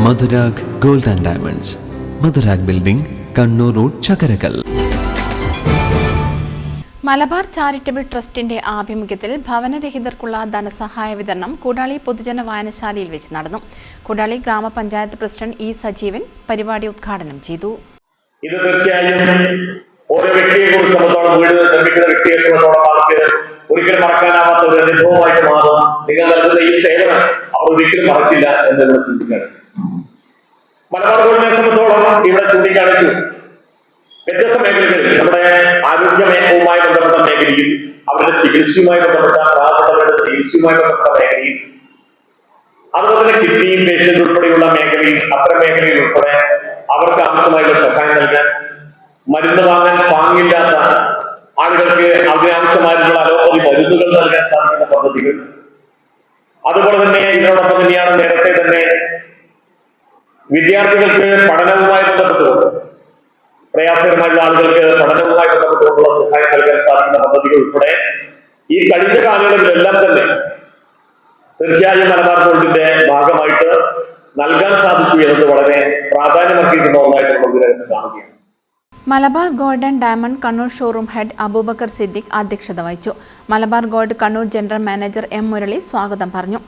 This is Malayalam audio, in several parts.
Madhurag gold and diamonds, Madhurag building, Kannur road, Chakkarakal. Malabar charitable ട്രസ്റ്റിന്റെ ആഭിമുഖ്യത്തിൽ ഭവനരഹിതർക്കുള്ള ധനസഹായ വിതരണം കൂടാളി പൊതുജന വായനശാലയിൽ വെച്ച് നടന്നു. കൂടാളി ഗ്രാമപഞ്ചായത്ത് പ്രസിഡന്റ് ഇ സജീവൻ പരിപാടി ഉദ്ഘാടനം ചെയ്തു. ഇത് തീർച്ചയായും ഓരോ വ്യക്തിയെ കുറിച്ച് സംബന്ധിച്ചോളം, വീട് നിർമ്മിക്കുന്ന വ്യക്തിയെ സംബന്ധിച്ചോളം അവർക്ക് ഒരിക്കലും മറക്കാനാവാത്ത ഒരു അനുഭവമായിട്ട് മാറും. നിങ്ങൾ നൽകുന്ന ഈ സേവനം അവർ ഒരിക്കലും മറക്കില്ല എന്ന് ഇവിടെ ചിന്തിക്കണം. മലബാർ ഗോൾഡിനെ സംബന്ധിച്ചോളം ഇവിടെ ചൂണ്ടിക്കാണിച്ചു വ്യത്യസ്ത മേഖലകളിൽ നമ്മുടെ ആരോഗ്യവുമായി ബന്ധപ്പെട്ട മേഖലയിൽ, അവരുടെ ചികിത്സയുമായി ബന്ധപ്പെട്ട പ്രാഥമികരുടെ ചികിത്സയുമായി ബന്ധപ്പെട്ട മേഖലയിൽ, അതുപോലെ തന്നെ കിഡ്നിയും പേഷ്യന്റ് ഉൾപ്പെടെയുള്ള മേഖലയിൽ, അത്തരം മേഖലയിൽ ഉൾപ്പെടെ അവർക്ക് ആവശ്യമായുള്ള സഹായം നൽകാൻ, മരുന്ന് വാങ്ങാൻ പാങ്ങില്ലാത്ത ആളുകൾക്ക് അതിനാവശ്യമായിട്ടുള്ള അലോപ്പതി മരുന്നുകൾ നൽകാൻ സാധിക്കുന്ന പദ്ധതികൾ, അതുപോലെ തന്നെ ഇതിനോടൊപ്പം തന്നെയാണ് നേരത്തെ തന്നെ വിദ്യാർത്ഥികൾക്ക് പഠനവുമായി ബന്ധപ്പെട്ടുകൊണ്ട്, പ്രയാസകരമായുള്ള ആളുകൾക്ക് പഠനവുമായി ബന്ധപ്പെട്ടുകൊണ്ടുള്ള സഹായം നൽകാൻ സാധിക്കുന്ന പദ്ധതികൾ ഉൾപ്പെടെ ഈ കഴിഞ്ഞ കാലയളവിലെല്ലാം തന്നെ തീർച്ചയായും മലബാർ ഗോൾഡിന്റെ ഭാഗമായിട്ട് നൽകാൻ സാധിച്ചു എന്നത് വളരെ പ്രാധാന്യമർഹിക്കുന്ന ഒന്നായിട്ട് നമ്മൾ ഇതിനകത്ത് കാണുകയാണ്. Malabar gold and diamond Kannur showroom head Abubakkar Siddique അധ്യക്ഷത വഹിച്ചു. Malabar gold Kannur general manager M Murali സ്വാഗതം പറഞ്ഞു.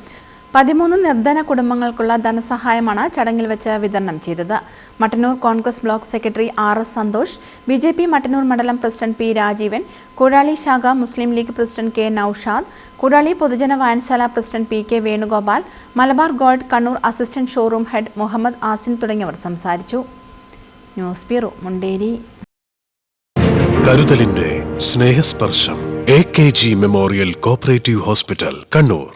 13 നിർധന കുടുംബങ്ങൾക്കുള്ള ധനസഹായമാണ് ചടങ്ങിൽ വെച്ച് വിതരണം ചെയ്തത്. Mattannur Congress block secretary RS Santhosh, BJP Mattannur മണ്ഡലം പ്രസിഡന്റ് P രാജീവൻ, കൂടാളി ശാഖ മുസ്ലിം ലീഗ് പ്രസിഡന്റ് K നൌഷാദ്, കൂടാളി പൊതുജന വായനശാല president PK Venugopal, Malabar gold Kannur assistant showroom head Muhammad Asin തുടങ്ങിയവർ സംസാരിച്ചു. News bureau, Munderi. കരുതലിന്റെ സ്നേഹസ്പർശം AKG memorial cooperative hospital, Kannur.